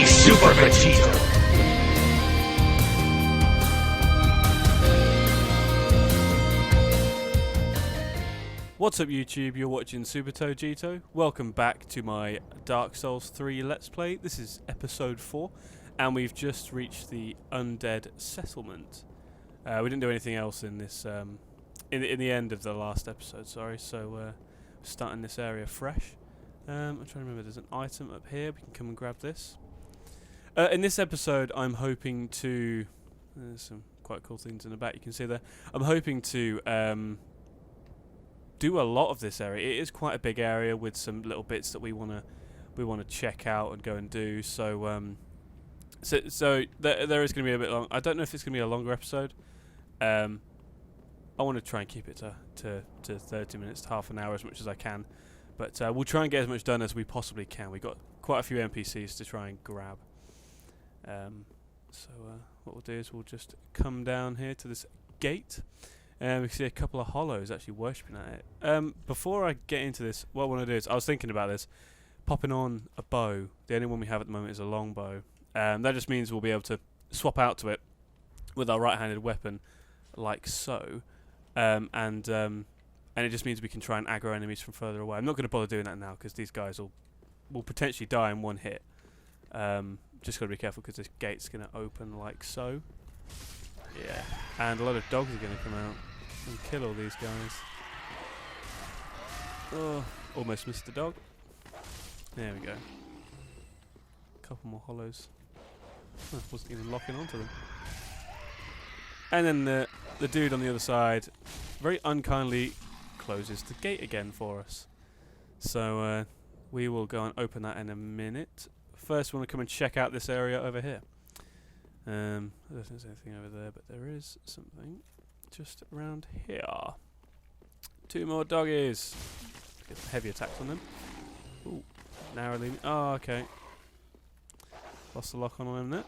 SuperTogito. What's up YouTube, you're watching SuperTogito. Welcome back to my Dark Souls 3 Let's Play. This is episode 4 and we've just reached the Undead Settlement. We didn't do anything else in this, in the end of the last episode, sorry, so we're starting this area fresh. I'm trying to remember, there's an item up here, we can come and grab this. In this episode I'm hoping to, there's some quite cool things in the back you can see there, I'm hoping to do a lot of this area. It is quite a big area with some little bits that we want to check out and go and do. So there is going to be a bit long. I don't know if it's going to be a longer episode. I want to try and keep it to 30 minutes, to half an hour, as much as I can. But we'll try and get as much done as we possibly can. We've got quite a few NPCs to try and grab. So what we'll do is we'll just come down here to this gate. We can see a couple of hollows actually worshipping at it. Before I get into this, what I want to do is, I was thinking about this, popping on a bow. The only one we have at the moment is a long bow. That just means we'll be able to swap out to it with our right-handed weapon, like so. And it just means we can try and aggro enemies from further away. I'm not going to bother doing that now because these guys will potentially die in one hit. Just got to be careful because this gate's going to open like so. Yeah, and a lot of dogs are going to come out and kill all these guys. Oh, almost missed the dog. There we go. Couple more hollows. Oh, wasn't even locking onto them. And then the dude on the other side very unkindly closes the gate again for us. So we will go and open that in a minute. First, we want to come and check out this area over here. I don't think there's anything over there, but there is something just around here. 2 more doggies. Get some heavy attacks on them. Ooh, narrowly. Oh, okay. Lost the lock on him there.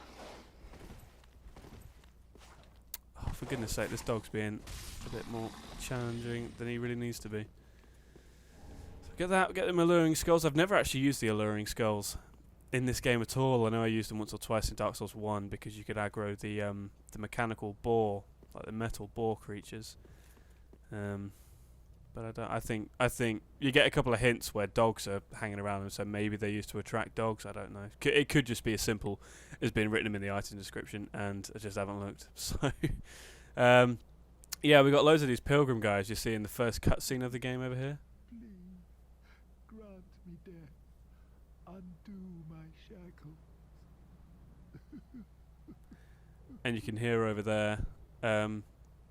Oh, for goodness sake, this dog's being a bit more challenging than he really needs to be. So get them alluring skulls. I've never actually used the alluring skulls in this game at all. I know I used them once or twice in Dark Souls 1 because you could aggro the mechanical boar, like the metal boar creatures. But I don't. I think you get a couple of hints where dogs are hanging around them, so maybe they're used to attract dogs. I don't know. It could just be as simple as being written in the item description, and I just haven't looked. So, yeah, we got loads of these pilgrim guys you see in the first cutscene of the game over here. Please grant me death. Undo my shackles. And you can hear over there,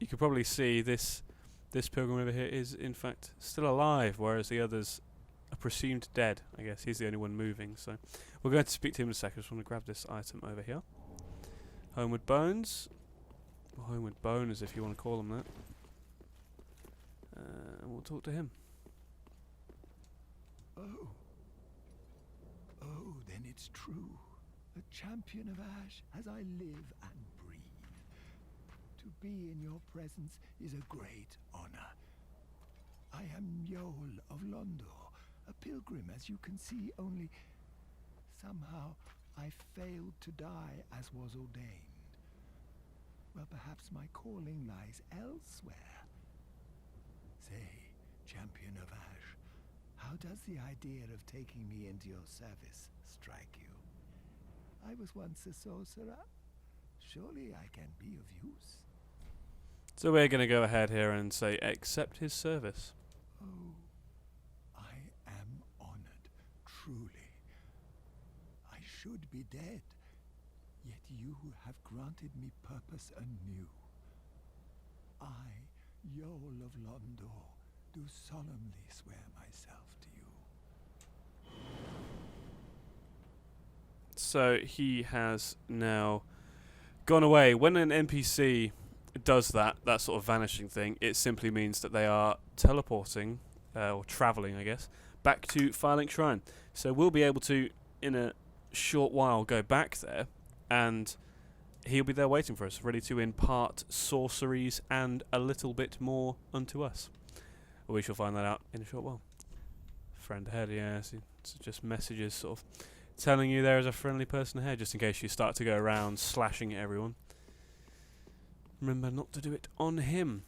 you could probably see this pilgrim over here is in fact still alive, whereas the others are presumed dead. I guess he's the only one moving, so we're going to speak to him in a second. I just want to grab this item over here. Homeward Bones, or Homeward Boners if you want to call them that. And we'll talk to him. Oh, then it's true. A champion of Ash as I live and breathe. To be in your presence is a great honor. I am Yol of Londor, a pilgrim as you can see, only somehow I failed to die as was ordained. Well, perhaps my calling lies elsewhere. Say, champion of Ash, how does the idea of taking me into your service strike you? I was once a sorcerer. Surely I can be of use. So we're going to go ahead here and say accept his service. Oh, I am honored, truly. I should be dead, yet you have granted me purpose anew. I, Yol of Londor, do solemnly swear myself to you. So he has now gone away. When an NPC does that sort of vanishing thing, it simply means that they are teleporting, or travelling I guess, back to Firelink Shrine. So we'll be able to, in a short while, go back there, and he'll be there waiting for us, ready to impart sorceries and a little bit more unto us. We shall find that out in a short while. Friend ahead, yeah, so just messages sort of telling you there is a friendly person ahead, just in case you start to go around slashing at everyone. Remember not to do it on him.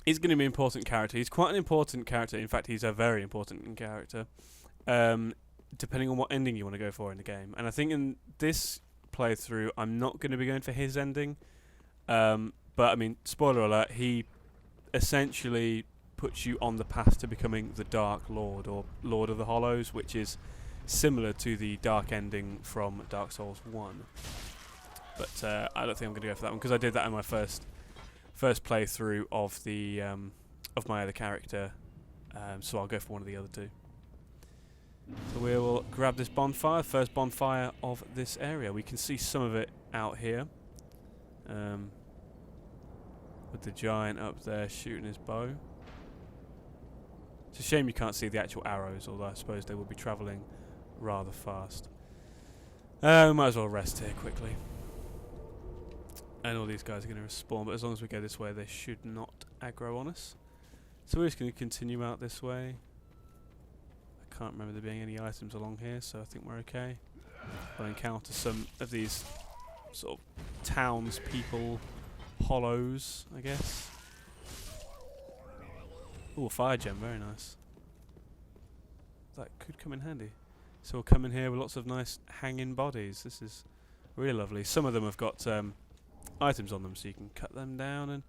He's going to be an important character. He's quite an important character. In fact, he's a very important character. Depending on what ending you want to go for in the game. And I think in this playthrough, I'm not going to be going for his ending. But, I mean, spoiler alert, he essentially puts you on the path to becoming the Dark Lord, or Lord of the Hollows, which is similar to the dark ending from Dark Souls 1. But I don't think I'm going to go for that one, because I did that in my first playthrough of the of my other character. So I'll go for one of the other two. So we will grab this bonfire, first bonfire of this area. We can see some of it out here. With the giant up there shooting his bow. It's a shame you can't see the actual arrows, although I suppose they will be travelling rather fast. We might as well rest here quickly. And all these guys are going to respawn, but as long as we go this way, they should not aggro on us. So we're just going to continue out this way. I can't remember there being any items along here, so I think we're okay. I'll encounter some of these sort of townspeople hollows, I guess. Ooh, a fire gem, very nice. That could come in handy. So we'll come in here with lots of nice hanging bodies. This is really lovely. Some of them have got items on them, so you can cut them down and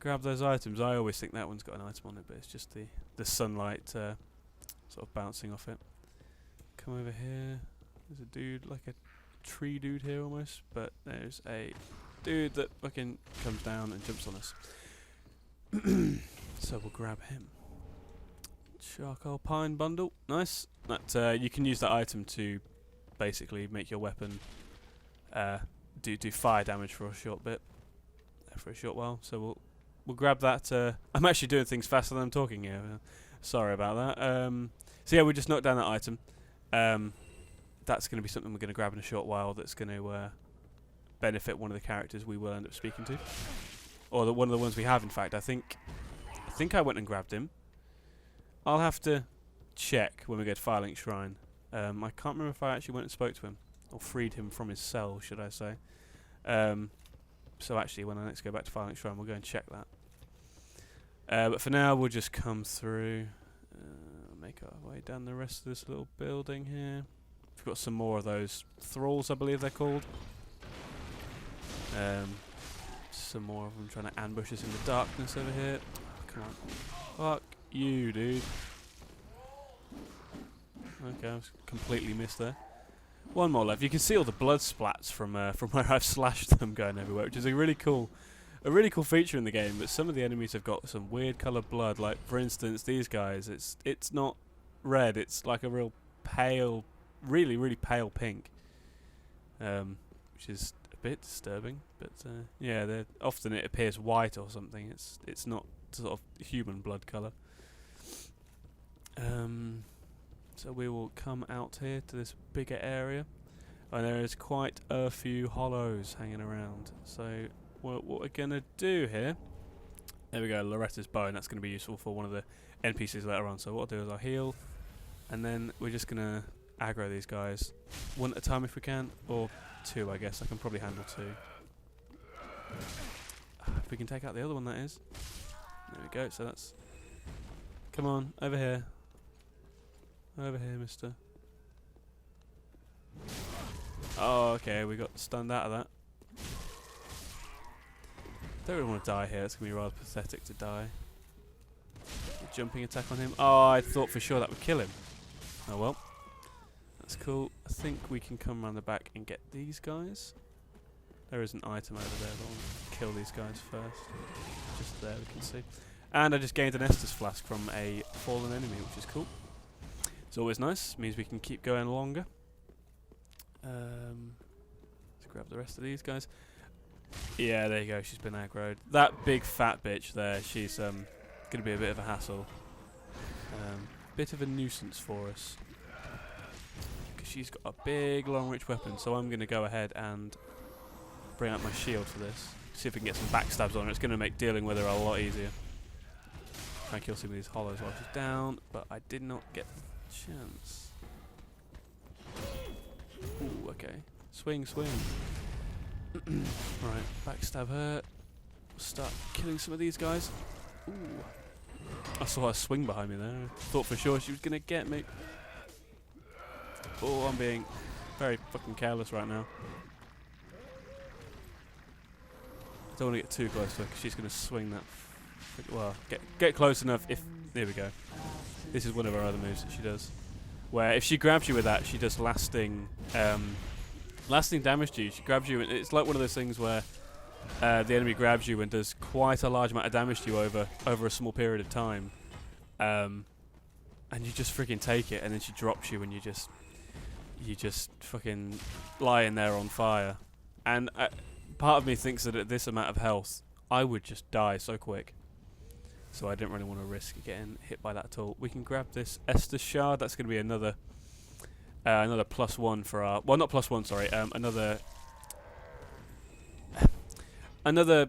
grab those items. I always think that one's got an item on it, but it's just the sunlight sort of bouncing off it. Come over here. There's a dude, like a tree dude here almost, but there's a dude that fucking comes down and jumps on us. So we'll grab him. Charcoal pine bundle, nice. That you can use that item to basically make your weapon do fire damage for a short bit, for a short while. So we'll grab that. I'm actually doing things faster than I'm talking here. Sorry about that. So yeah, we just knocked down that item. That's going to be something we're going to grab in a short while. That's going to benefit one of the characters we will end up speaking to, or one of the ones we have. In fact, I think I went and grabbed him. I'll have to check when we go to Firelink Shrine. I can't remember if I actually went and spoke to him, or freed him from his cell, should I say. So actually, when I next go back to Firelink Shrine, we'll go and check that. But for now, we'll just come through, make our way down the rest of this little building here. We've got some more of those thralls, I believe they're called. Some more of them trying to ambush us in the darkness over here. Oh, come on. Fuck you, dude. Okay, I was completely missed there. One more left. You can see all the blood splats from where I've slashed them going everywhere, which is a really cool feature in the game. But some of the enemies have got some weird coloured blood. Like for instance, these guys. It's not red. It's like a real pale, really pale pink, which is a bit disturbing. But yeah, often it appears white or something. It's not sort of human blood colour. So we will come out here to this bigger area, and there is quite a few hollows hanging around. So what we're gonna do here, there we go, Loretta's bow, and that's gonna be useful for one of the NPCs later on. So what I'll do is I'll heal, and then we're just gonna aggro these guys one at a time if we can, or two, I guess. I can probably handle two. If we can take out the other one, that is. There we go. So that's. Come on, over here. Over here, mister. Oh, okay, we got stunned out of that. Don't really want to die here. It's going to be rather pathetic to die. A jumping attack on him. Oh, I thought for sure that would kill him. Oh well. That's cool. I think we can come around the back and get these guys. There is an item over there, but I'll kill these guys first. Just there, we can see. And I just gained an Estus Flask from a fallen enemy, which is cool. It's always nice. Means we can keep going longer. Let's grab the rest of these guys. Yeah, there you go. She's been aggroed. That big fat bitch there, she's going to be a bit of a hassle. Bit of a nuisance for us. Because she's got a big, long, rich weapon. So I'm going to go ahead and bring out my shield for this. See if we can get some backstabs on her. It's going to make dealing with her a lot easier. Try and kill some of these hollows while she's down. But I did not get the chance. Okay. Swing, swing. Right, backstab her. Start killing some of these guys. Ooh. I saw her swing behind me there. Thought for sure she was going to get me. Oh, I'm being very fucking careless right now. I don't want to get too close to her because she's going to swing that. Well, get close enough if... There we go. This is one of her other moves that she does. Where if she grabs you with that, she does lasting damage to you. She grabs you, and it's like one of those things where the enemy grabs you and does quite a large amount of damage to you over a small period of time. And you just freaking take it, and then she drops you, and you just fucking lying there on fire. And part of me thinks that at this amount of health, I would just die so quick. So I didn't really want to risk getting hit by that at all. We can grab this Estus Shard. That's going to be another +1 for our... Well, not +1, sorry. Another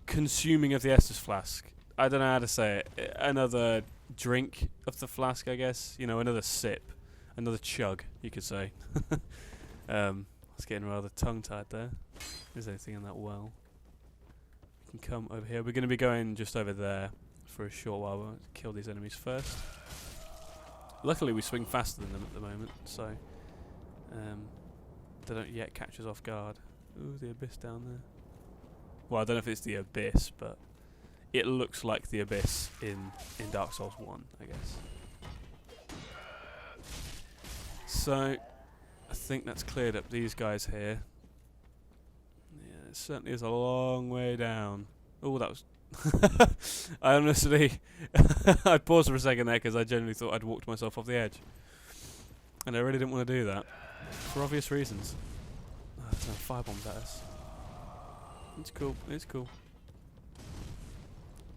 consuming of the Estus Flask. I don't know how to say it. Another drink of the flask, I guess. You know, another sip. Another chug, you could say. I was getting rather tongue-tied there. Is there anything in that well? We can come over here. We're going to be going just over there for a short while. We'll kill these enemies first. Luckily, we swing faster than them at the moment, so they don't yet catch us off guard. Ooh, the abyss down there. Well, I don't know if it's the abyss, but it looks like the abyss in Dark Souls 1, I guess. So, I think that's cleared up these guys here. Yeah, it certainly is a long way down. Oh, that was... I honestly... I paused for a second there because I genuinely thought I'd walked myself off the edge. And I really didn't want to do that. For obvious reasons. Oh, there's no firebombs at us. It's cool, it's cool.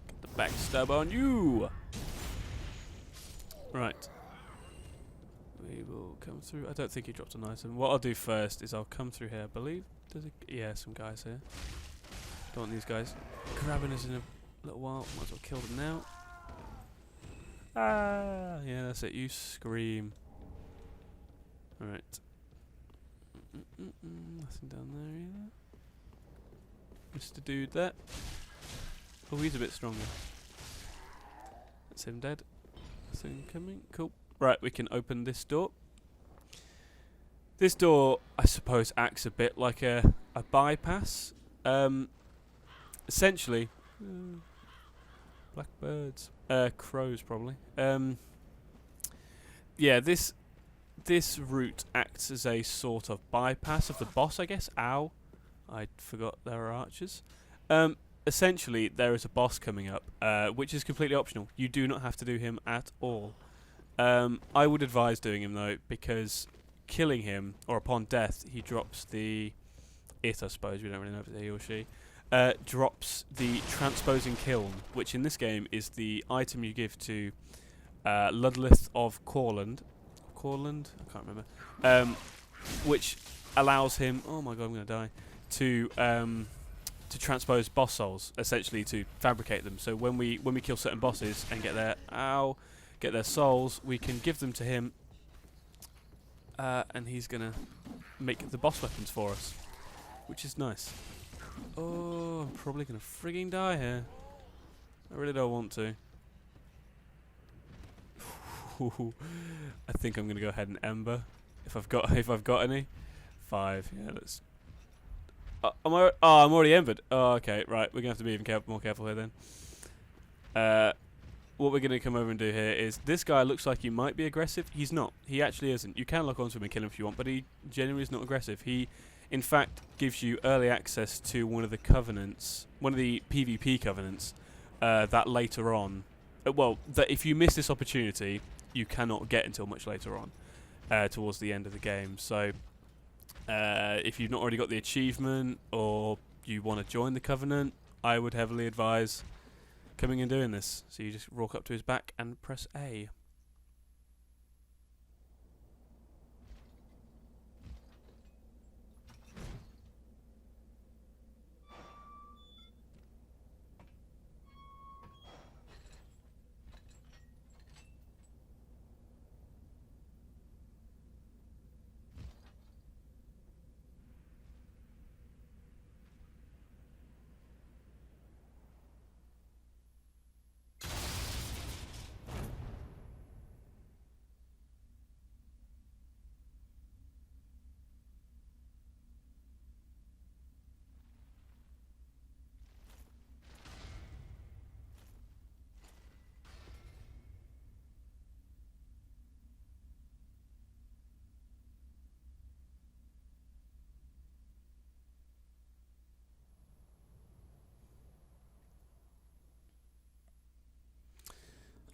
Get the backstab on you! Right. We will come through. I don't think he dropped an item. What I'll do first is I'll come through here. I believe there's some guys here. Don't want these guys grabbing us in a little while. Might as well kill them now. Ah, yeah, that's it. You scream. Alright. Nothing down there either. Mr. Dude there. Oh, he's a bit stronger. That's him dead. Nothing coming. Cool. Right, we can open this door. This door, I suppose, acts a bit like a bypass. Essentially, blackbirds, crows probably. Yeah, this route acts as a sort of bypass of the boss, I guess. Ow, I forgot there are archers. Essentially, there is a boss coming up, which is completely optional. You do not have to do him at all. I would advise doing him though, because killing him, or upon death, he drops the... It, I suppose, we don't really know if it's he or she. Drops the Transposing Kiln, which in this game is the item you give to Ludlith of Corland. Corland? I can't remember. Which allows him... Oh my god, I'm going to die. To transpose boss souls, essentially to fabricate them. So when we kill certain bosses and get their souls, we can give them to him, and he's gonna make the boss weapons for us, which is nice. Oh, I'm probably gonna frigging die here. I really don't want to. I think I'm gonna go ahead and ember if I've got any. 5. Yeah, let's. I'm already embered. Oh, okay, right. We're gonna have to be even more careful here then. What we're going to come over and do here is, this guy looks like he might be aggressive. He's not. He actually isn't. You can lock onto him and kill him if you want, but he genuinely is not aggressive. He, in fact, gives you early access to one of the covenants, one of the PvP covenants, that later on... that if you miss this opportunity, you cannot get until much later on, towards the end of the game. So, if you've not already got the achievement, or you want to join the covenant, I would heavily advise... coming and doing this. So you just walk up to his back and press A.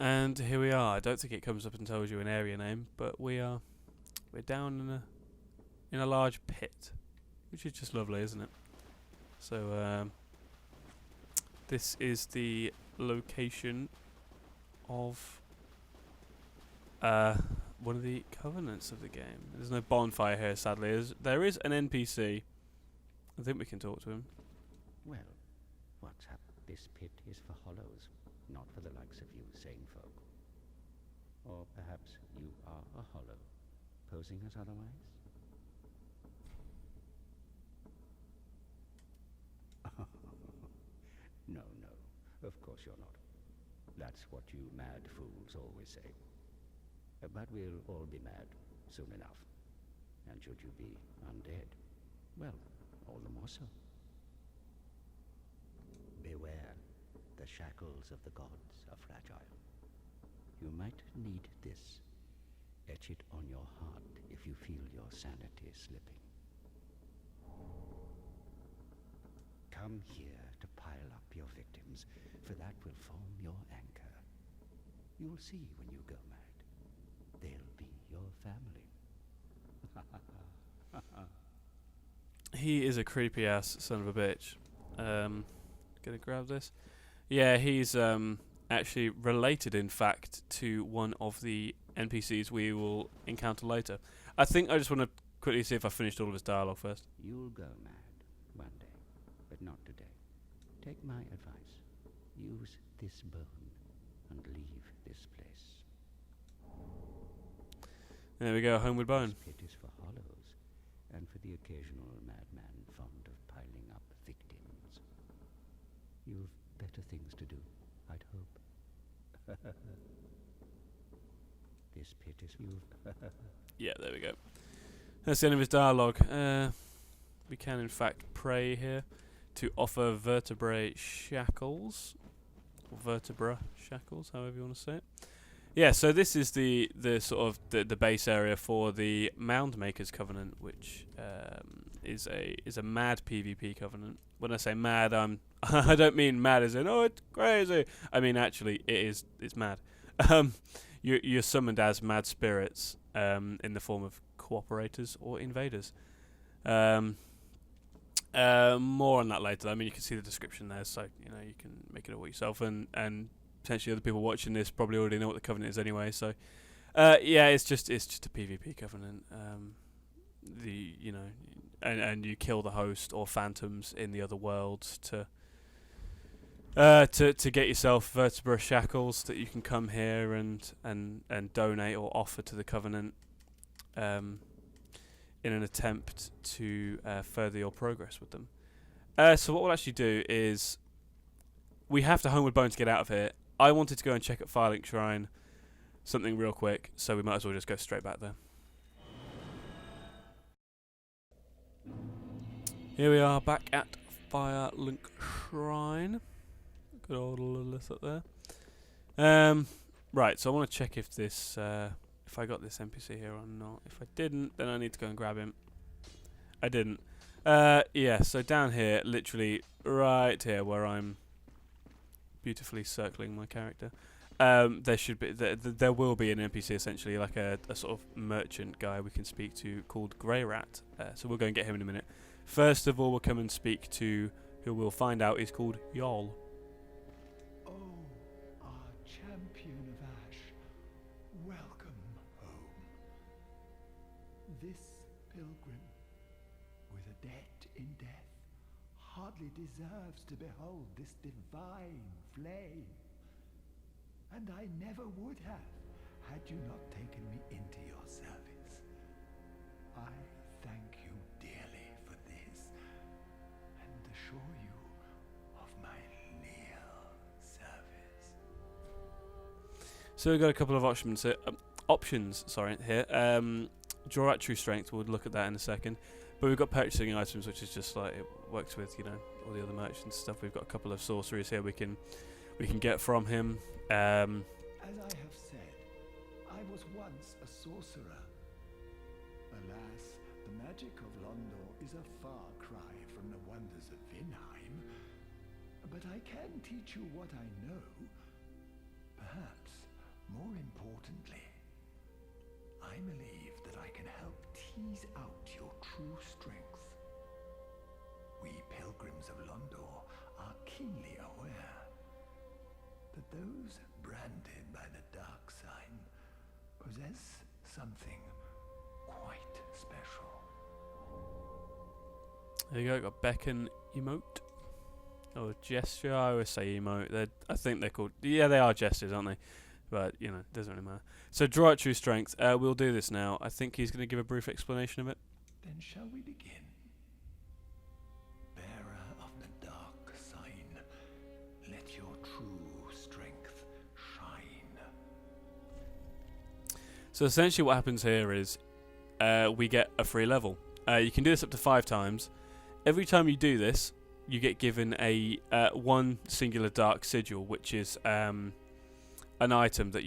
And here we are. I don't think it comes up and tells you an area name, but we're down in a large pit, which is just lovely, isn't it? So this is the location of one of the covenants of the game. There's no bonfire here, sadly. There is an NPC. I think we can talk to him. Well, what's up? This pit is for hollows, not for the likes of you sane folk. Or perhaps you are a hollow, posing as otherwise? No, of course you're not. That's what you mad fools always say. But we'll all be mad soon enough. And should you be undead, well, all the more so. Beware, the shackles of the gods are fragile. You might need this. Etch it on your heart if you feel your sanity slipping. Come here to pile up your victims, for that will form your anchor. You'll see when you go mad. They'll be your family. He is a creepy ass son of a bitch. Gonna grab this. Yeah, he's actually related, in fact, to one of the NPCs we will encounter later. I think I just want to quickly see if I finished all of his dialogue first. You'll go mad one day, but not today. Take my advice. Use this bone and leave this place. There we go, homeward bone. This pit is for hollows, and for the occasional madman fond of piling up victims. You've better things to do, I'd hope. This pit is you. Yeah, there we go. That's the end of his dialogue. We can, in fact, pray here to offer vertebrae shackles. Or vertebra shackles, however you want to say it. Yeah, so this is the sort of the base area for the Mound Makers Covenant, which is a mad PvP covenant. When I say mad, I don't mean mad as in, oh, it's crazy. I mean, actually, it's mad. You're summoned as mad spirits in the form of cooperators or invaders. More on that later. I mean, you can see the description there, so you can make it all yourself, and potentially other people watching this probably already know what the covenant is anyway. So, yeah, it's just a PvP covenant. And you kill the host or phantoms in the other worlds to get yourself vertebra shackles that you can come here and donate or offer to the covenant in an attempt to further your progress with them. So what we'll actually do is we have to homeward bone to get out of here. I wanted to go and check at Firelink Shrine something real quick, so we might as well just go straight back there. Here we are back at Firelink Shrine. Good old Lilith up there. Right, so I want to check if this, if I got this NPC here or not. If I didn't, then I need to go and grab him. I didn't. Yeah, so down here, literally right here where I'm beautifully circling my character, there should be, there will be an NPC essentially, like a sort of merchant guy we can speak to called Grey Rat. So we'll go and get him in a minute. First of all, we'll come and speak to who we'll find out is called Yol. Oh, our champion of Ash, welcome home. This pilgrim, with a debt in death, hardly deserves to behold this divine flame. And I never would have, had you not taken me into your service. I thank you dearly for this, and assure you of my leal service. So we've got a couple of options here. Draw out true strength. We'll look at that in a second. But we've got purchasing items, which is just like it works with all the other merchants stuff. We've got a couple of sorceries here we can get from him. As I have said, I was once a sorcerer. Alas, the magic of Londor is a far cry from the wonders of Vinheim. But I can teach you what I know. Perhaps More importantly, I believe that I can help tease out your true strength. We pilgrims of Londor are keenly aware that those branded by the dark sign possess something quite special. There you go, got beckon emote. Or gesture, I always say emote. I think they're called, yeah, they are gestures, aren't they? But, you know, it doesn't really matter. So, draw out true strength. We'll do this now. I think he's going to give a brief explanation of it. Then shall we begin? Bearer of the dark sign, let your true strength shine. So, essentially what happens here is we get a free level. You can do this up to 5 times. Every time you do this, you get given a one singular dark sigil, which is an item that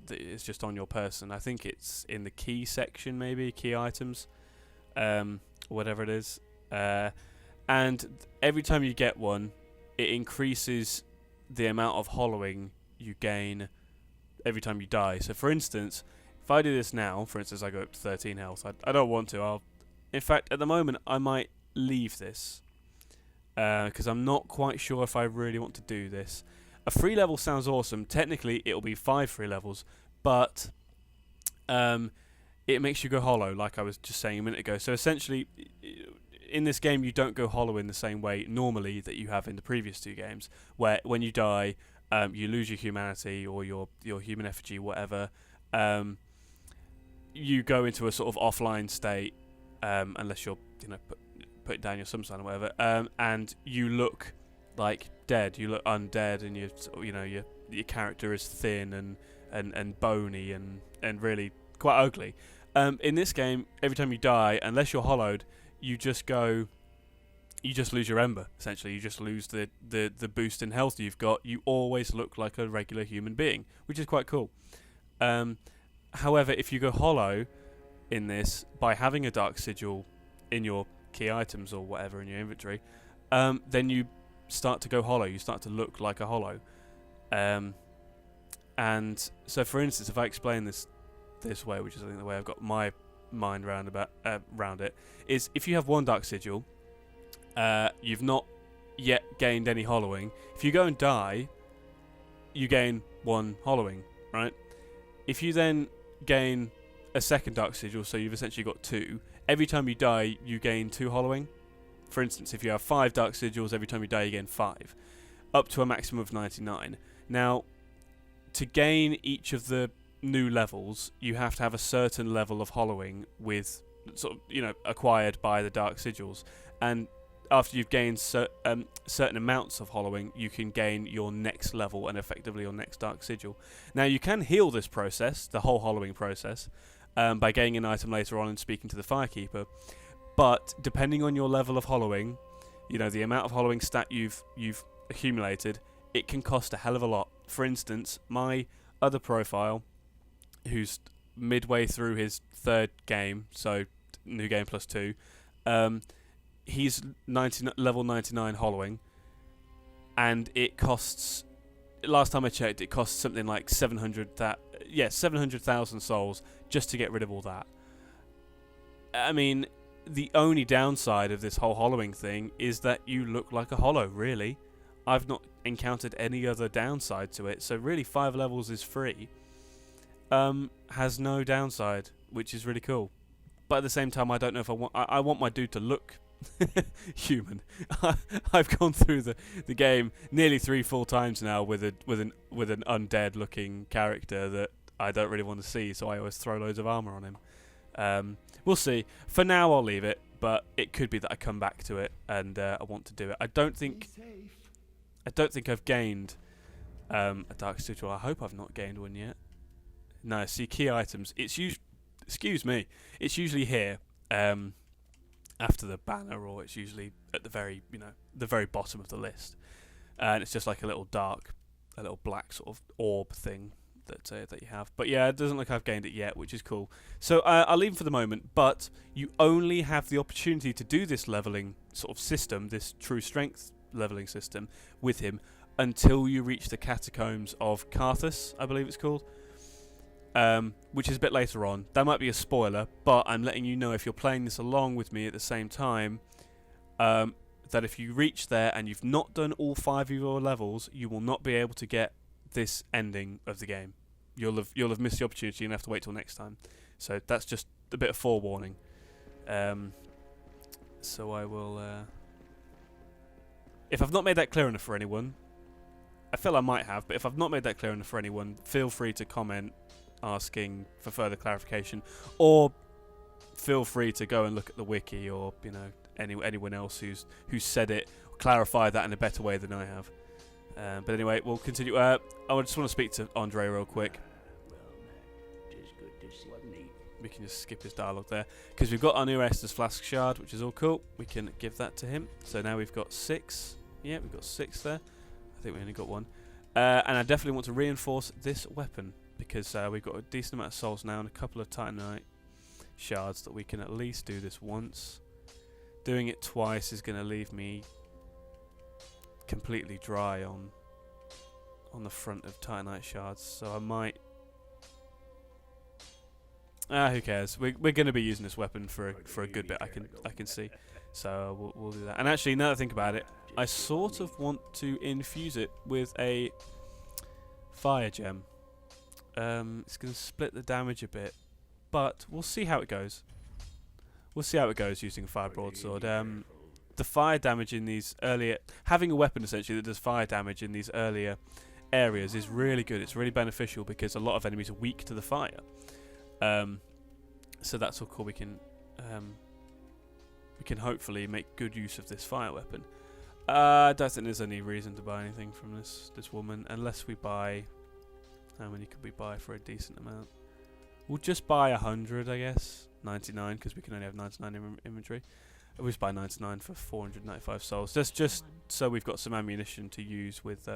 that is just on your person. I think it's in the key section, maybe key items, whatever it is. And every time you get one, it increases the amount of hollowing you gain every time you die. So, for instance, if I do this now, for instance, I go up to 13 health. I don't want to. In fact, at the moment, I might leave this. Because I'm not quite sure if I really want to do this. A free level sounds awesome. Technically, it'll be 5 free levels, but it makes you go hollow, like I was just saying a minute ago. So essentially, in this game, you don't go hollow in the same way normally that you have in the previous 2 games, where when you die, you lose your humanity or your human effigy, whatever. You go into a sort of offline state, unless you're, put down your sign or whatever, and you look like dead. You look undead, and your character is thin and bony and really quite ugly. In this game, every time you die, unless you're hollowed, you just lose your ember. Essentially, you just lose the boost in health you've got. You always look like a regular human being, which is quite cool. However, if you go hollow in this by having a dark sigil in your key items or whatever in your inventory, then you start to go hollow. You start to look like a hollow. And so, for instance, if I explain this way, which is I think the way I've got my mind round it, is if you have 1 dark sigil, you've not yet gained any hollowing. If you go and die, you gain 1 hollowing, right? If you then gain a 2nd dark sigil, so you've essentially got 2. Every time you die, you gain 2 hollowing. For instance, if you have 5 dark sigils, every time you die, you gain 5, up to a maximum of 99. Now, to gain each of the new levels, you have to have a certain level of hollowing with acquired by the dark sigils, and after you've gained certain amounts of hollowing, you can gain your next level and effectively your next dark sigil. Now, you can heal this process, the whole hollowing process, by getting an item later on and speaking to the Firekeeper. But depending on your level of hollowing, the amount of hollowing stat you've accumulated, it can cost a hell of a lot. For instance, my other profile, who's midway through his 3rd game, so new game plus 2, he's level 99 hollowing, and it costs, last time I checked, it costs something like 700,000 souls just to get rid of all that. I mean, the only downside of this whole hollowing thing is that you look like a hollow, really. I've not encountered any other downside to it, so really 5 levels is free. Has no downside, which is really cool. But at the same time, I don't know if I want my dude to look human. I've gone through the game nearly 3 full times now with an undead looking character that I don't really want to see, so I always throw loads of armor on him. We'll see. For now, I'll leave it, but it could be that I come back to it and I want to do it. I don't think I've gained a dark sigil. I hope I've not gained one yet. No, see, key items. It's usually here after the banner, or it's usually at the very bottom of the list, and it's just like a little black sort of orb thing that you have. But yeah, it doesn't look like I've gained it yet, which is cool. So I'll leave him for the moment, but you only have the opportunity to do this leveling sort of system, this true strength leveling system with him, until you reach the catacombs of Carthus, I believe it's called. which is a bit later on. That might be a spoiler, but I'm letting you know if you're playing this along with me at the same time, that if you reach there and you've not done all 5 of your levels, you will not be able to get this ending of the game. You'll have missed the opportunity and have to wait till next time. So that's just a bit of forewarning. So I will... if I've not made that clear enough for anyone, I feel I might have, but if I've not made that clear enough for anyone, feel free to comment asking for further clarification, or feel free to go and look at the wiki, or anyone else who's said it, clarify that in a better way than I have. But anyway, we'll continue. I just want to speak to Andre real quick. We can just skip his dialogue there, because we've got our new Estus Flask Shard, which is all cool. We can give that to him. So now we've got 6. Yeah, we've got 6 there. I think we only got 1. And I definitely want to reinforce this weapon, because we've got a decent amount of souls now and a couple of Titanite shards that we can at least do this once. Doing it twice is going to leave me completely dry on the front of Titanite shards, so I might... who cares? We're going to be using this weapon for a good bit. I can see. So we'll do that. And actually, now that I think about it, I sort of want to infuse it with a fire gem. It's going to split the damage a bit, but we'll see how it goes. We'll see how it goes using a fire broadsword. The fire damage in these earlier... Having a weapon, essentially, that does fire damage in these earlier areas is really good. It's really beneficial because a lot of enemies are weak to the fire. So that's all cool. We can hopefully make good use of this fire weapon. I don't think there's any reason to buy anything from this woman, unless we buy... How many could we buy for a decent amount? We'll just buy 100, I guess. 99, because we can only have 99 in inventory. We'll just buy 99 for 495 souls. That's just so we've got some ammunition to use with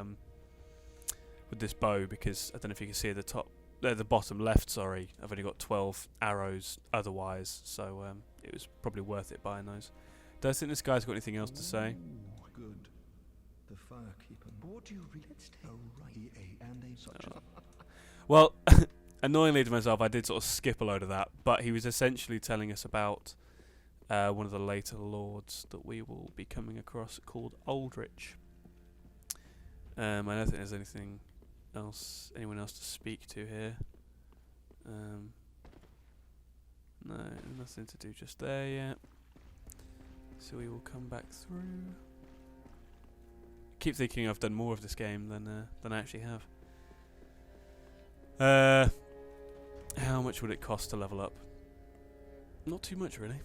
this bow, because I don't know if you can see at the top, the bottom left, sorry, I've only got 12 arrows otherwise, so it was probably worth it buying those. Don't think this guy's got anything else to say. Good. The firekeeper. What do you read? Let's take and a such Well, annoyingly to myself, I did sort of skip a load of that, but he was essentially telling us about one of the later lords that we will be coming across called Aldrich. I don't think there's anything else, anyone else to speak to here. No, nothing to do just there yet. So we will come back through. Keep thinking I've done more of this game than I actually have. How much would it cost to level up? Not too much, really.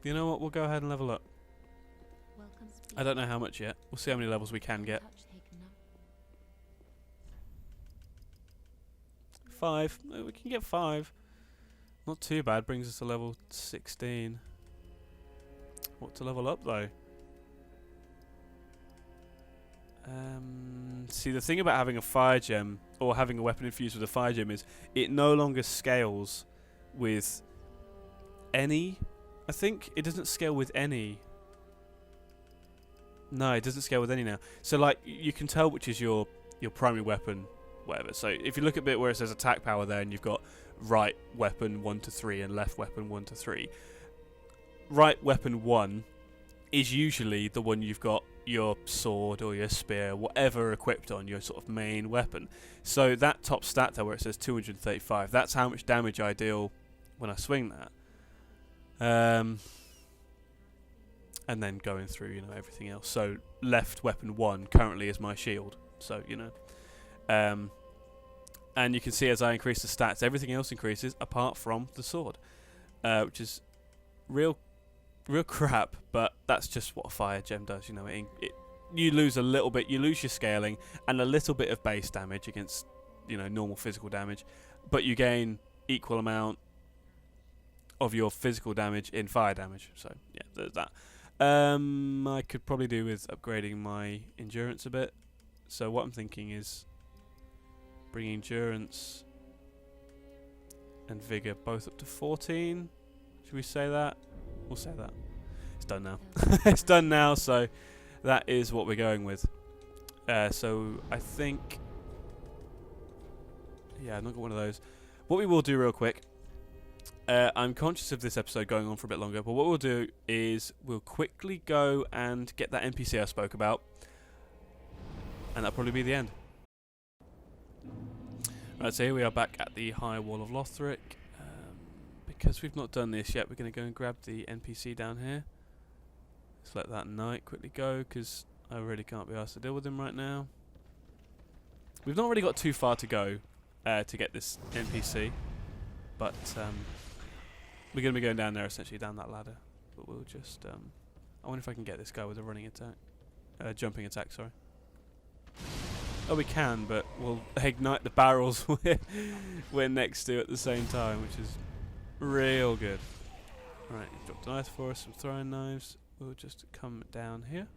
You know what? We'll go ahead and level up. I don't know how much yet. We'll see how many levels we can get. 5. We can get 5. Not too bad. Brings us to level 16. What to level up, though? See, the thing about having a fire gem, or having a weapon infused with a fire gem, is it no longer scales with any. I think it doesn't scale with any. No, it doesn't scale with any now. So, like, you can tell which is your primary weapon, whatever. So, if you look at the bit where it says attack power there, and you've got right weapon 1 to 3 and left weapon 1 to 3. Right weapon 1 is usually the one you've got your sword or your spear, whatever equipped on your sort of main weapon. So that top stat there where it says 235, that's how much damage I deal when I swing that. And then going through, you know, everything else. So left weapon 1 currently is my shield. So, you know. And you can see as I increase the stats, everything else increases apart from the sword. Which is real crap, but that's just what a fire gem does, you know. You lose a little bit, you lose your scaling and a little bit of base damage against, you know, normal physical damage, but you gain equal amount of your physical damage in fire damage. So yeah, there's that. I could probably do with upgrading my endurance a bit. So what I'm thinking is bring endurance and vigor both up to 14. Should we say that? We'll say that. It's done now. It's done now, so that is what we're going with. So I think Yeah, I've not got one of those. What we will do real quick, I'm conscious of this episode going on for a bit longer, but what we'll do is we'll quickly go and get that NPC I spoke about, and that'll probably be the end. Right, so here we are back at the High Wall of Lothric. Because we've not done this yet, we're going to go and grab the NPC down here. Let's let that knight quickly go, because I really can't be asked to deal with him right now. We've not really got too far to go to get this NPC, but we're going to be going down there, essentially down that ladder. But we'll just I wonder if I can get this guy with a running attack, jumping attack, sorry. Oh, we can, but we'll ignite the barrels we're next to at the same time, which is real good. Right, you dropped an ice for us, some throwing knives. We'll just come down here.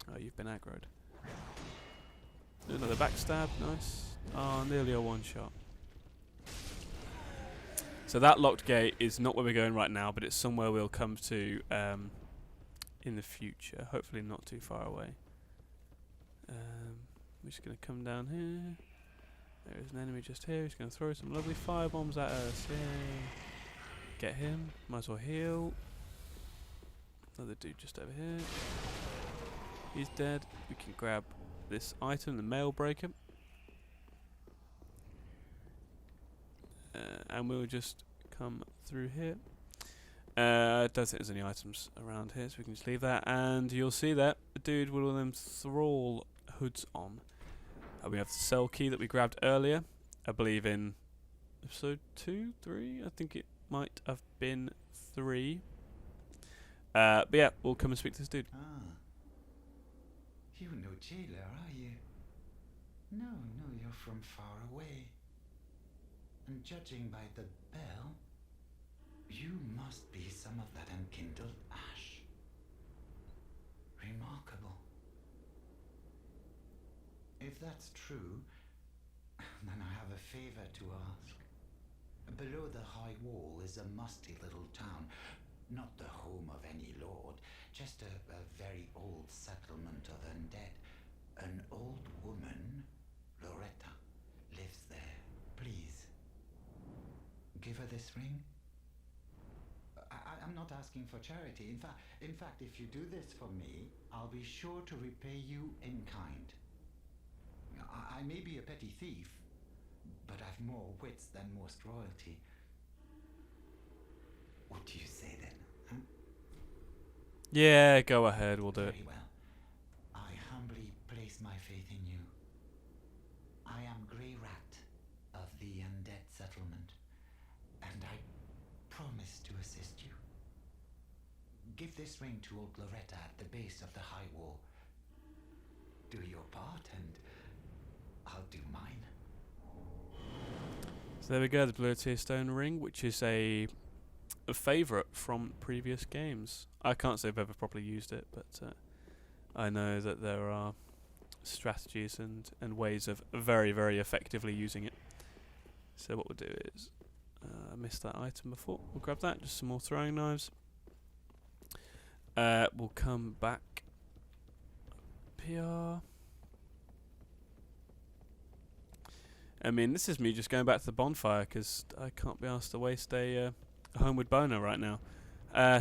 Oh, you've been aggroed. Do another backstab, nice. Oh, nearly a one-shot. So that locked gate is not where we're going right now, but it's somewhere we'll come to in the future. Hopefully not too far away. We're just going to come down here. There's an enemy just here. He's going to throw some lovely fire bombs at us. Yay. Get him. Might as well heal. Another dude just over here. He's dead. We can grab this item, the mail breaker. And we'll just come through here. I don't think there's any items around here, so we can just leave that. And you'll see that the dude with all them thrall hoods on. We have the cell key that we grabbed earlier, I believe in episode 2, 3? I think it might have been 3. But yeah, we'll come and speak to this dude. Ah. You're no jailer, are you? No, you're from far away. And judging by the bell, you must be some of that unkindled ash. Remarkable. If that's true, then I have a favor to ask. Below the high wall is a musty little town, not the home of any lord, just a very old settlement of undead. An old woman, Loretta, lives there. Please, give her this ring. I'm not asking for charity. In fact, if you do this for me, I'll be sure to repay you in kind. I may be a petty thief, but I've more wits than most royalty. What do you say then? Huh? Yeah, go ahead, we'll do it. Very well. I humbly place my faith in you. I am Grey Rat of the Undead Settlement, and I promise to assist you. Give this ring to old Loretta at the base of the high wall. Do your part, and I'll do mine. So there we go, the Blue Tear Stone ring, which is a favourite from previous games. I can't say I've ever properly used it, but I know that there are strategies and ways of very, very effectively using it. So what we'll do is, I missed that item before, we'll grab that, just some more throwing knives. We'll come back up here. I mean, this is me just going back to the bonfire because I can't be asked to waste a homeward boner right now.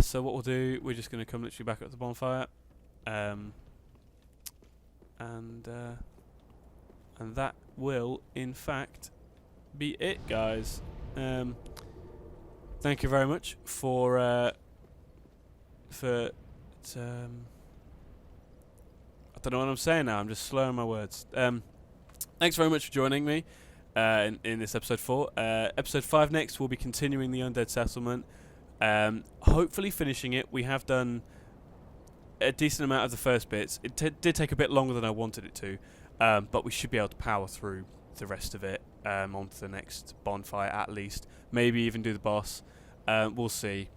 So what we'll do, we're just going to come literally back up to the bonfire, and that will, in fact, be it, guys. Thank you very much for I don't know what I'm saying now. I'm just slurring my words. Thanks very much for joining me in this episode 4. Episode 5 next, we'll be continuing the Undead Settlement. Hopefully finishing it. We have done a decent amount of the first bits. It did take a bit longer than I wanted it to, but we should be able to power through the rest of it onto the next bonfire at least. Maybe even do the boss. We'll see.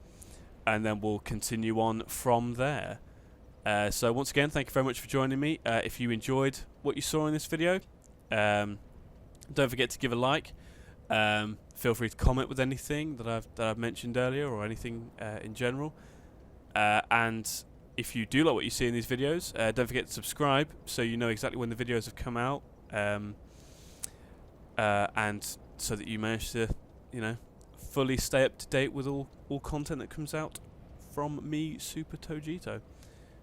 And then we'll continue on from there. So once again, thank you very much for joining me. If you enjoyed what you saw in this video, don't forget to give a like. Feel free to comment with anything that I've mentioned earlier or anything in general. And if you do like what you see in these videos, don't forget to subscribe so you know exactly when the videos have come out and so that you manage to, you know, fully stay up to date with all content that comes out from me, SuperTogito.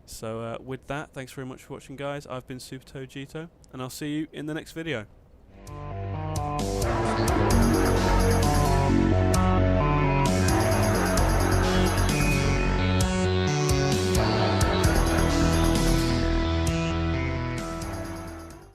So with that, thanks very much for watching, guys. I've been SuperTogito, and I'll see you in the next video.